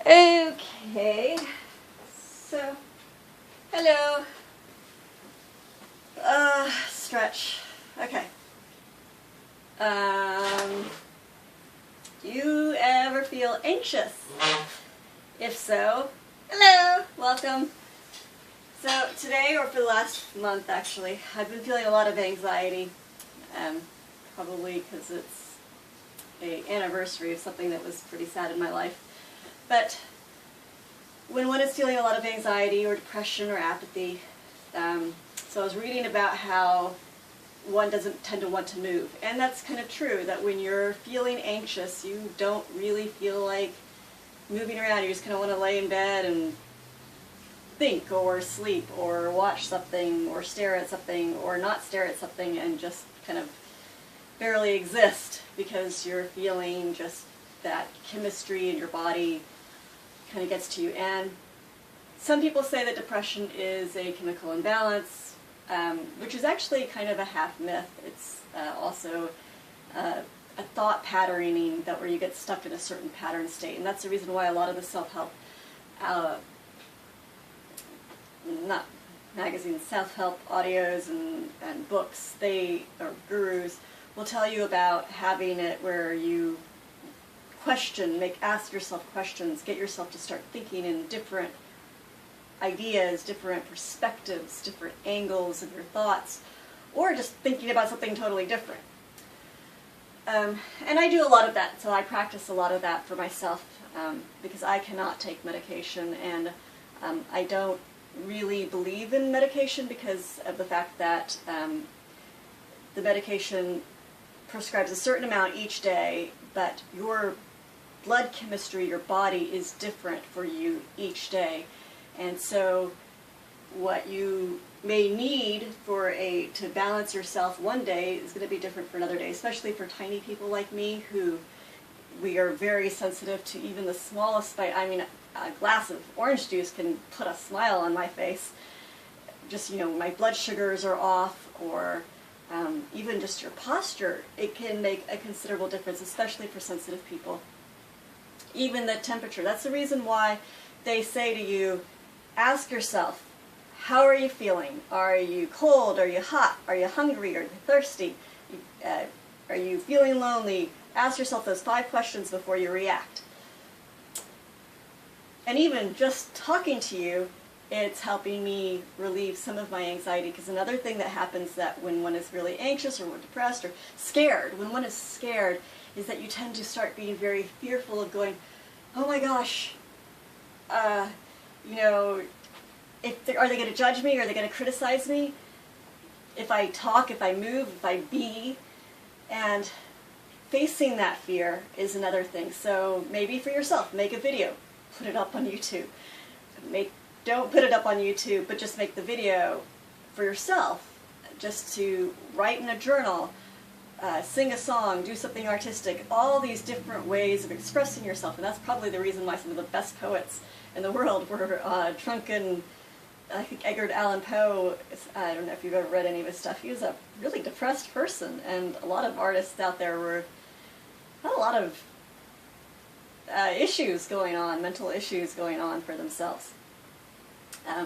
Okay, so, hello, stretch, okay, do you ever feel anxious? If so, hello, welcome. So today, or for the last month actually, I've been feeling a lot of anxiety, probably because it's an anniversary of something that was pretty sad in my life. But when one is feeling a lot of anxiety or depression or apathy, so I was reading about how one doesn't tend to want to move. And that's kind of true, that when you're feeling anxious, you don't really feel like moving around. You just kind of want to lay in bed and think or sleep or watch something or stare at something or not stare at something and just kind of barely exist because you're feeling just that chemistry in your body kind of gets to you. And some people say that depression is a chemical imbalance, which is actually kind of a half myth. It's also a thought patterning that where you get stuck in a certain pattern state, and that's the reason why a lot of the self-help, not magazines, self-help audios and books, or gurus, will tell you about having it where you ask yourself questions, get yourself to start thinking in different ideas, different perspectives, different angles of your thoughts, or just thinking about something totally different. And I do a lot of that, so I practice a lot of that for myself because I cannot take medication, and I don't really believe in medication because of the fact that the medication prescribes a certain amount each day, but your blood chemistry, your body is different for you each day. And so what you may need to balance yourself one day is going to be different for another day, especially for tiny people like me, who we are very sensitive to even the smallest bite. I mean, a glass of orange juice can put a smile on my face. Just, my blood sugars are off, or even just your posture, it can make a considerable difference, especially for sensitive people. Even the temperature. That's the reason why they say to you, ask yourself, how are you feeling? Are you cold? Are you hot? Are you hungry? Are you thirsty? Are you feeling lonely? Ask yourself those 5 questions before you react. And even just talking to you, it's helping me relieve some of my anxiety, because another thing that happens that when one is really anxious or depressed or scared, when one is scared, is that you tend to start being very fearful of going, oh my gosh, are they going to judge me? Are they going to criticize me? If I talk, if I move, if I be? And facing that fear is another thing. So maybe for yourself, make a video, put it up on YouTube. Don't put it up on YouTube, but just make the video for yourself, just to write in a journal, sing a song, do something artistic, all these different ways of expressing yourself. And that's probably the reason why some of the best poets in the world were drunken. I think Edgar Allan Poe, I don't know if you've ever read any of his stuff, he was a really depressed person, and a lot of artists out there had a lot of issues going on, mental issues going on for themselves.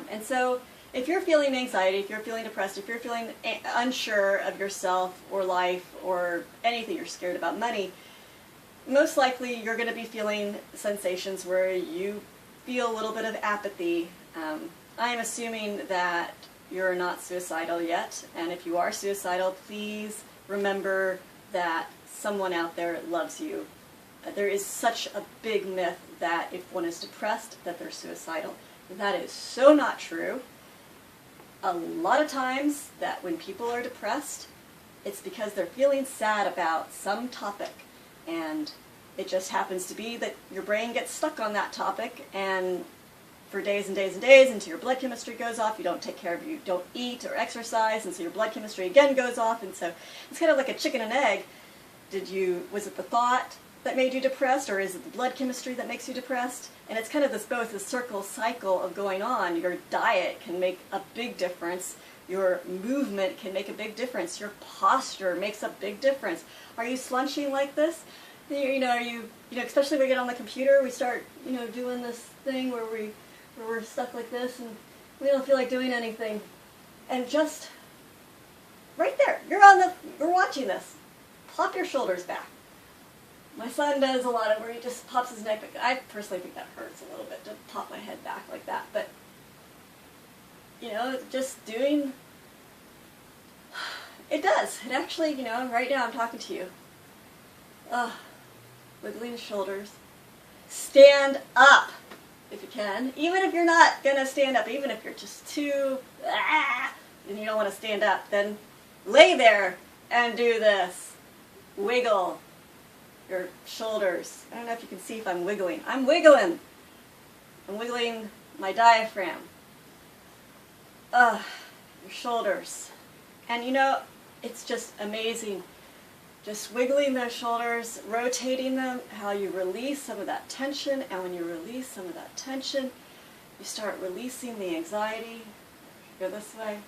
And so if you're feeling anxiety, if you're feeling depressed, if you're feeling unsure of yourself or life or anything, you're scared about money, most likely you're going to be feeling sensations where you feel a little bit of apathy. I am assuming that you're not suicidal yet, and if you are suicidal, please remember that someone out there loves you. There is such a big myth that if one is depressed, that they're suicidal. That is so not true. A lot of times that when people are depressed, it's because they're feeling sad about some topic, and it just happens to be that your brain gets stuck on that topic, and for days and days and days until your blood chemistry goes off, you don't eat or exercise, and so your blood chemistry again goes off, and so it's kind of like a chicken and egg. Was it the thought that made you depressed, or is it the blood chemistry that makes you depressed? And it's kind of both a cycle of going on. Your diet can make a big difference. Your movement can make a big difference. Your posture makes a big difference. Are you slouching like this? You know, especially when we get on the computer, we start, doing this thing where we're stuck like this and we don't feel like doing anything. And just right there, you're watching this. Pop your shoulders back. My son does a lot of where he just pops his neck back. I personally think that hurts a little bit to pop my head back like that. But, just doing, it does. It actually, right now I'm talking to you. Wiggling the shoulders. Stand up if you can. Even if you're not going to stand up, even if you're just too, and you don't want to stand up, then lay there and do this. Wiggle your shoulders. I don't know if you can see if I'm wiggling. I'm wiggling. I'm wiggling my diaphragm. Your shoulders. And it's just amazing. Just wiggling those shoulders, rotating them, how you release some of that tension. And when you release some of that tension, you start releasing the anxiety. Go this way.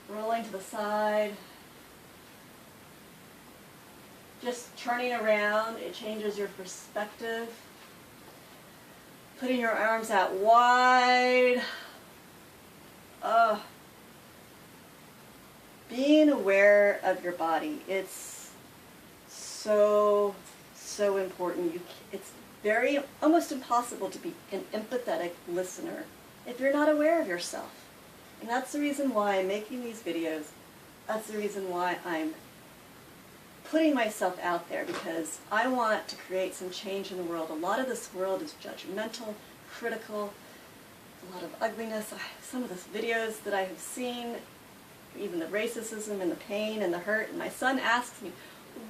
Rolling to the side. Just turning around, it changes your perspective. Putting your arms out wide. Being aware of your body, it's so important. It's almost impossible to be an empathetic listener if you're not aware of yourself. And that's the reason why I'm making these videos. That's the reason why I'm putting myself out there, because I want to create some change in the world. A lot of this world is judgmental, critical, a lot of ugliness. Some of the videos that I have seen, even the racism and the pain and the hurt, and my son asks me,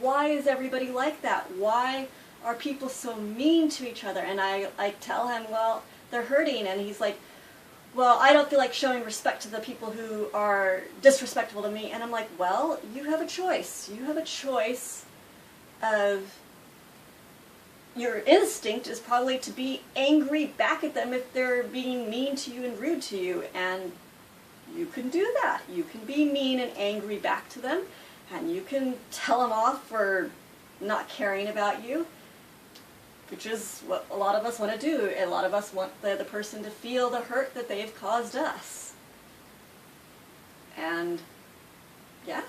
why is everybody like that? Why are people so mean to each other? And I tell him, well, they're hurting, and he's like, well, I don't feel like showing respect to the people who are disrespectful to me. And I'm like, well, you have a choice. You have a choice of, your instinct is probably to be angry back at them if they're being mean to you and rude to you. And you can do that. You can be mean and angry back to them. And you can tell them off for not caring about you, which is what a lot of us want to do. A lot of us want the other person to feel the hurt that they've caused us. And yeah,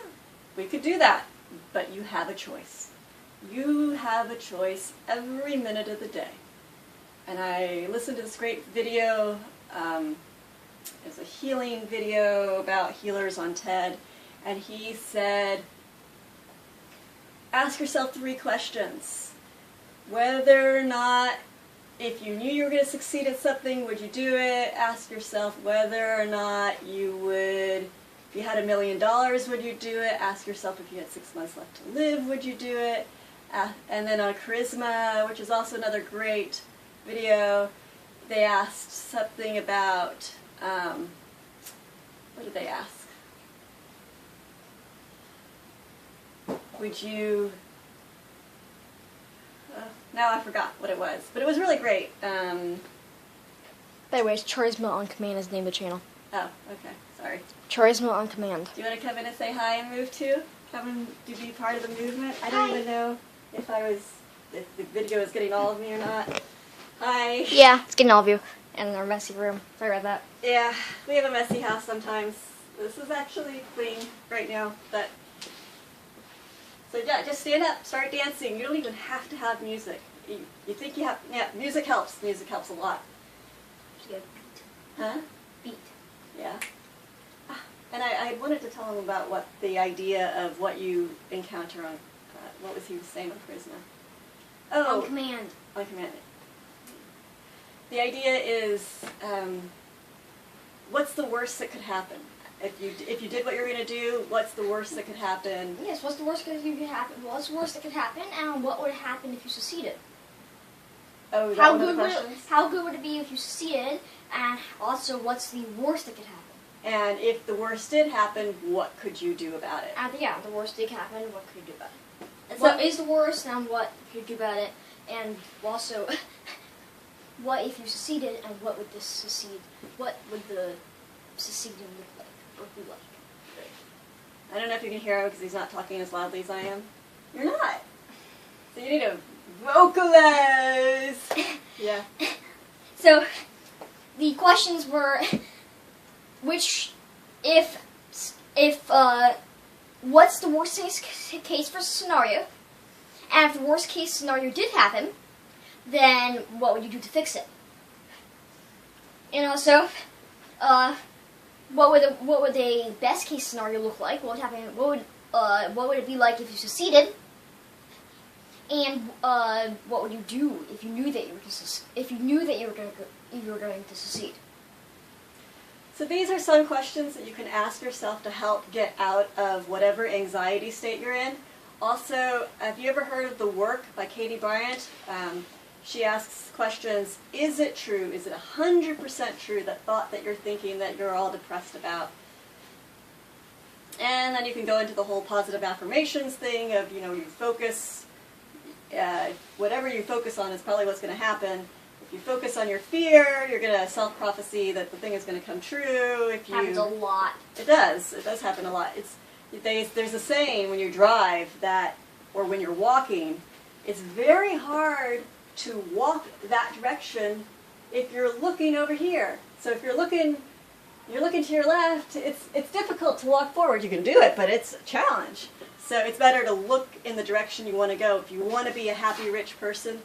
we could do that, but you have a choice. You have a choice every minute of the day. And I listened to this great video. It's a healing video about healers on TED, and he said, ask yourself 3 questions. Whether or not, if you knew you were going to succeed at something, would you do it? Ask yourself whether or not you would, if you had $1 million, would you do it? Ask yourself if you had 6 months left to live, would you do it? And then on Charisma, which is also another great video, they asked something about, what did they ask? Would you... now I forgot what it was, but it was really great. By the way, it's Charisma on Command is the name of the channel. Oh, okay, sorry. Charisma on Command. Do you want to come in and say hi and move too? Come to be part of the movement? I don't even know if the video is getting all of me or not. Hi. Yeah, it's getting all of you. And in our messy room. Sorry about that. Yeah, we have a messy house sometimes. This is actually clean right now, but... So yeah, just stand up, start dancing. You don't even have to have music. You think you have, yeah, music helps. Music helps a lot. Huh? Beat. Yeah. And I wanted to tell him about what the idea of what you encounter on, what was he saying on Charisma? Oh. On Command. On Command. The idea is, what's the worst that could happen? If you did what you're going to do, what's the worst that could happen? Yes, what's the worst that could happen? What's the worst that could happen, and what would happen if you succeeded? Oh, is that how one of good the questions? how good would it be if you succeeded, and also what's the worst that could happen? And if the worst did happen, what could you do about it? Yeah, the worst did happen. What could you do about it? And What is the worst, and what could you do about it? And also, what if you succeeded, and what would this succeed? What would the succeeding look like? Or be like? I don't know if you can hear him because he's not talking as loudly as I am. You're not. So you need to vocalize. Yeah. So the questions were, what's the worst case for scenario? And if the worst case scenario did happen, then what would you do to fix it? And also, what would a best case scenario look like? What would happen? What would it be like if you succeeded? And what would you do if you knew that you were going to succeed? So these are some questions that you can ask yourself to help get out of whatever anxiety state you're in. Also, have you ever heard of The Work by Katie Bryant? She asks questions, is it true? Is it 100% true, that thought that you're thinking that you're all depressed about? And then you can go into the whole positive affirmations thing of, you focus, whatever you focus on is probably what's going to happen. If you focus on your fear, you're going to self-prophecy that the thing is going to come true. If you, Happens a lot. It does. It does happen a lot. There's a saying when you drive that, or when you're walking, it's very hard to walk that direction if you're looking over here. So if you're looking to your left, it's difficult to walk forward. You can do it, but it's a challenge. So it's better to look in the direction you want to go. If you want to be a happy, rich person,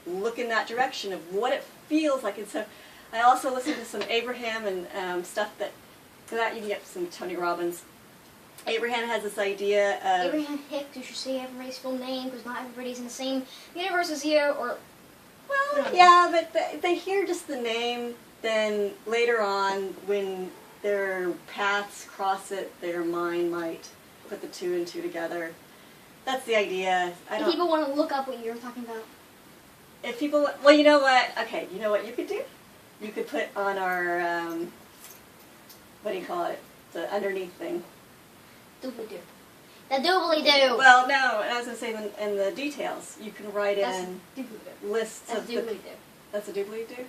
look in that direction of what it feels like. And so I also listen to some Abraham and stuff that you can get some Tony Robbins. Abraham has this idea of... Abraham Hicks, you should say everybody's full name, because not everybody's in the same universe as you, or... Well, yeah, but they hear just the name, then later on, when their paths cross it, their mind might put the two and two together. That's the idea. If people want to look up what you're talking about. If people... Well, you know what? Okay, you know what you could do? You could put on our... what do you call it? The underneath thing. Doobly-doo. The doobly-doo! Well, no, I was going to say in the details, you can write in lists That's of... doobly-doo. That's a doobly-doo?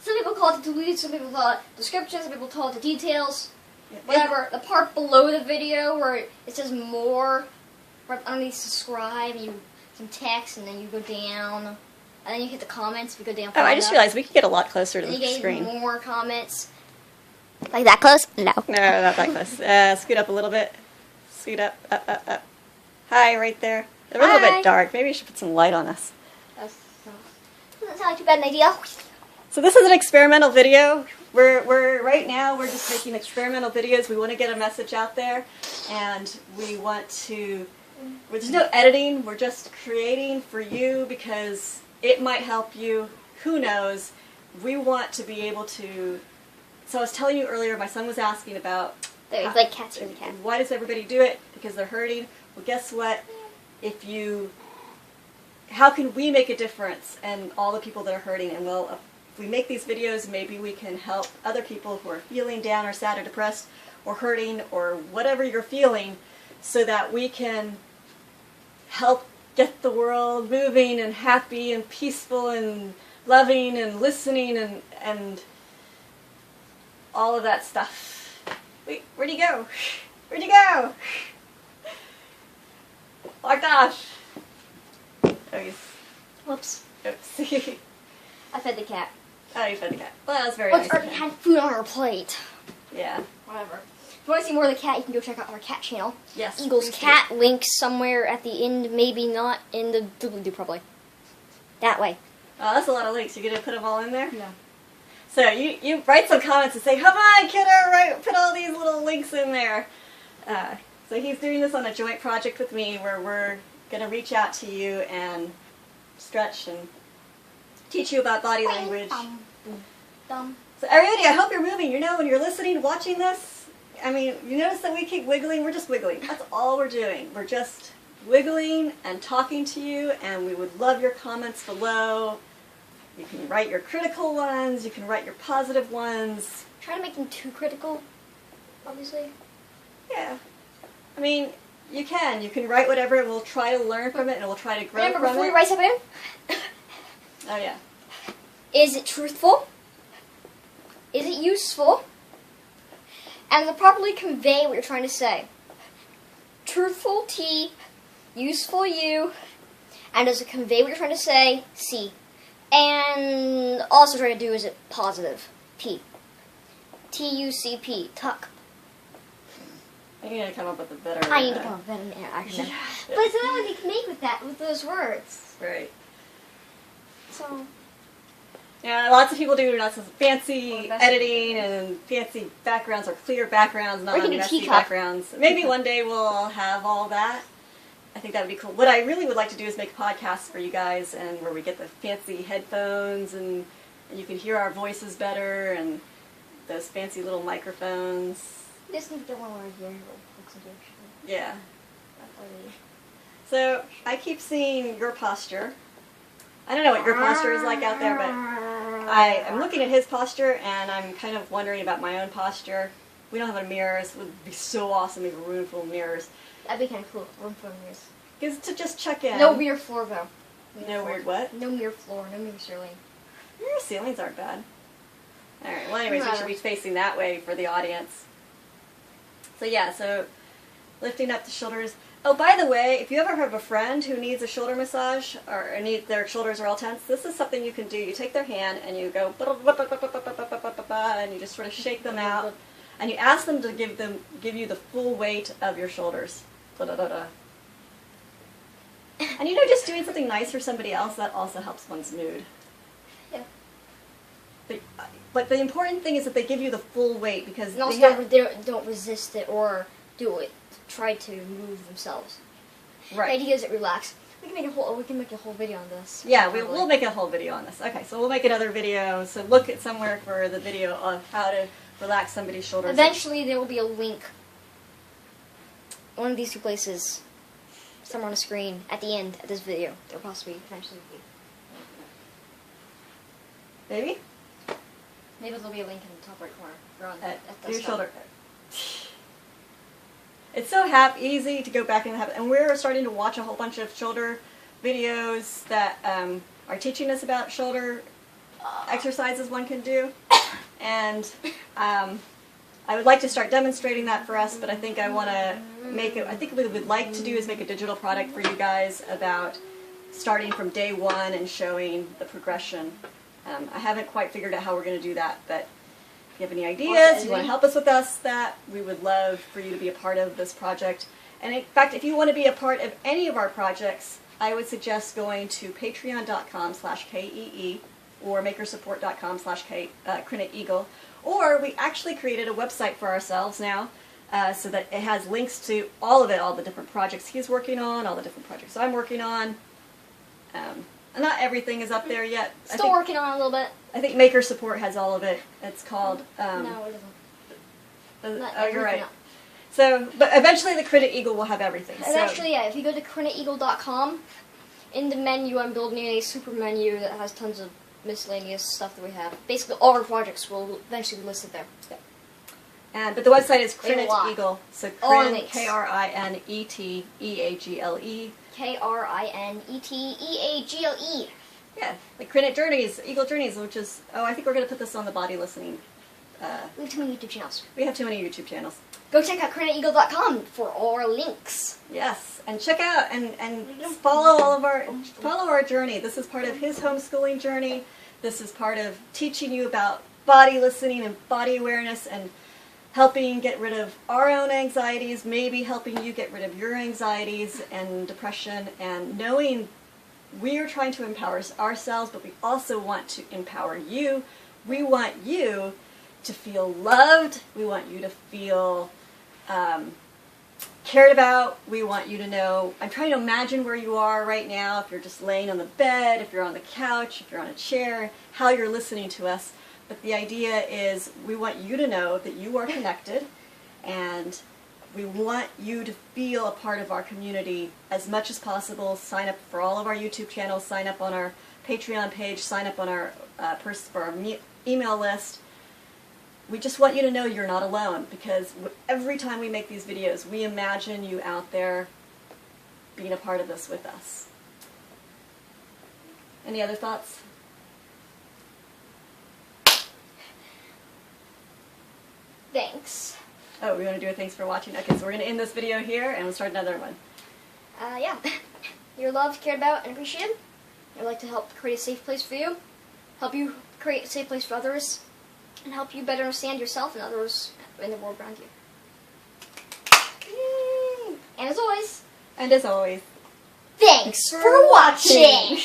Some people call it the doobly-doo, some people call it description, some people call it the details. Yeah. Whatever. The part below the video where it says more, right underneath subscribe, some text, and then you go down, and then you hit the comments, if you go down Oh, I just realized we could get a lot closer to and the you get screen. more comments. Like that close? No. No, not that close. Scoot up a little bit. Scoot up, up, up, up. Hi, right there. They're a little Hi. bit dark. Maybe you should put some light on us. Doesn't sound like too bad an idea. So this is an experimental video. We're right now we're just making experimental videos. We want to get a message out there, and we want to. There's no editing. We're just creating for you because it might help you. Who knows? We want to be able to. So I was telling you earlier, my son was asking about There's like cats in the cat. why does everybody do it? Because they're hurting. Well, guess what? How can we make a difference and all the people that are hurting? And well, if we make these videos, maybe we can help other people who are feeling down or sad or depressed or hurting or whatever you're feeling, so that we can help get the world moving and happy and peaceful and loving and listening and all of that stuff. Wait, where'd he go? Where'd he go? Oh gosh. Oh, he's... Whoops. Oops. I fed the cat. Oh, you fed the cat. Well, that's very Or nice. or it had food on her plate. Yeah. Whatever. If you want to see more of the cat, you can go check out our cat channel. Yes. Eagles please do. cat link somewhere at the end, maybe not in the doobly-doo probably. That way. Oh, that's a lot of links. You gonna put them all in there? No. So you write some comments and say, come on, kiddo, put all these little links in there. So he's doing this on a joint project with me where we're going to reach out to you and stretch and teach you about body language. So everybody, I hope you're moving. You know, when you're listening, watching this, I mean, you notice that we keep wiggling. We're just wiggling. That's all we're doing. We're just wiggling and talking to you, and we would love your comments below. You can write your critical ones. You can write your positive ones. Try to make them too critical, obviously. Yeah. I mean, you can. You can write whatever, and we'll try to learn from it, and we'll try to grow Remember, from before it. you write something, Oh, yeah. is it truthful? Is it useful? And to properly convey what you're trying to say. Truthful T, useful U, And does it convey what you're trying to say? C. And also try to do is it positive? P. T-U-C-P. Tuck. I need to come up with a better... I need to come up with an acronym. Yeah. But it's not what you can make with that, with those words. Right. So... Yeah, lots of people do lots of fancy Well, that's- editing and fancy backgrounds or clear backgrounds, not Or you can do messy teacup. backgrounds. Maybe one day we'll have all that. I think that would be cool. What I really would like to do is make podcasts for you guys, and where we get the fancy headphones and you can hear our voices better, and those fancy little microphones. Just need to get one over here. Looks like it. Yeah. Actually. So I keep seeing your posture. I don't know what your posture is like out there, but I'm looking at his posture, and I'm kind of wondering about my own posture. We don't have any mirrors. It would be so awesome to have a room full of mirrors. That'd be kind of cool. Room for mirrors. Because to just check in. No mirror floor though. No weird what? No mirror floor. No mirror ceiling. Mirror ceilings aren't bad. Alright, well anyways, we should be facing that way for the audience. So yeah, so lifting up the shoulders. Oh, by the way, if you ever have a friend who needs a shoulder massage or their shoulders are all tense, this is something you can do. You take their hand and you go and you just sort of shake them out, and you ask them to give you the full weight of your shoulders. And just doing something nice for somebody else, that also helps one's mood. Yeah. But the important thing is that they give you the full weight, because And also they don't resist it or do it. Try to move themselves. right. The idea is it relax. We can make a whole video on this. Yeah, probably. we'll make a whole video on this. Okay, so we'll make another video. So look at somewhere for the video of how to relax somebody's shoulders. Eventually, there will be a link. One of these two places, somewhere on the screen at the end of this video. There will possibly eventually be. Maybe? Maybe there'll be a link in the top right corner. Or on At the your stuff. shoulder. It's so easy to go back and have, and we're starting to watch a whole bunch of shoulder videos that are teaching us about shoulder exercises one can do, and I would like to start demonstrating that for us, but I think I want to make it, I think what we'd like to do is make a digital product for you guys about starting from day one and showing the progression. I haven't quite figured out how we're going to do that, but if you have any ideas, you want to help us with that, we would love for you to be a part of this project. And in fact, if you want to be a part of any of our projects, I would suggest going to patreon.com/KEE or makersupport.com/KrenetEagle. Or we actually created a website for ourselves now, so that it has links to all of it, all the different projects he's working on, all the different projects I'm working on. Not everything is up there yet. Still working on it a little bit. I think Maker Support has all of it. It's called... No, it doesn't. Not oh, you're right. everything else. So, but eventually the Krinet Eagle will have everything. And actually, yeah, if you go to KrenetEagle.com, in the menu, I'm building a super menu that has tons of miscellaneous stuff that we have. Basically, all our projects will eventually be listed there. But the website is They have a Krinet lot. Eagle. So All Kren, links. KRINETEAGLE. KRINETEAGLE. Yeah, like Krinet Journeys, Eagle Journeys, which is, I think we're going to put this on the body listening. We have too many YouTube channels. We have too many YouTube channels. Go check out KrenetEagle.com for all our links. Yes, and check out and follow our journey. This is part of his homeschooling journey. This is part of teaching you about body listening and body awareness and helping get rid of our own anxieties, maybe helping you get rid of your anxieties and depression, and knowing we are trying to empower ourselves, but we also want to empower you. We want you to feel loved. We want you to feel cared about. We want you to know, I'm trying to imagine where you are right now, if you're just laying on the bed, if you're on the couch, if you're on a chair, how you're listening to us. But the idea is we want you to know that you are connected, and we want you to feel a part of our community as much as possible. Sign up for all of our YouTube channels, sign up on our Patreon page, sign up on our for our email list. We just want you to know you're not alone, because every time we make these videos, we imagine you out there being a part of this with us. Any other thoughts? Thanks. Oh, we want to do a thanks for watching? Okay, so we're going to end this video here, and we'll start another one. Yeah. you're loved, cared about, and appreciated. I'd like to help create a safe place for you, help you create a safe place for others, and help you better understand yourself and others in the world around you. Yay. And as always, And as always, thanks for watching!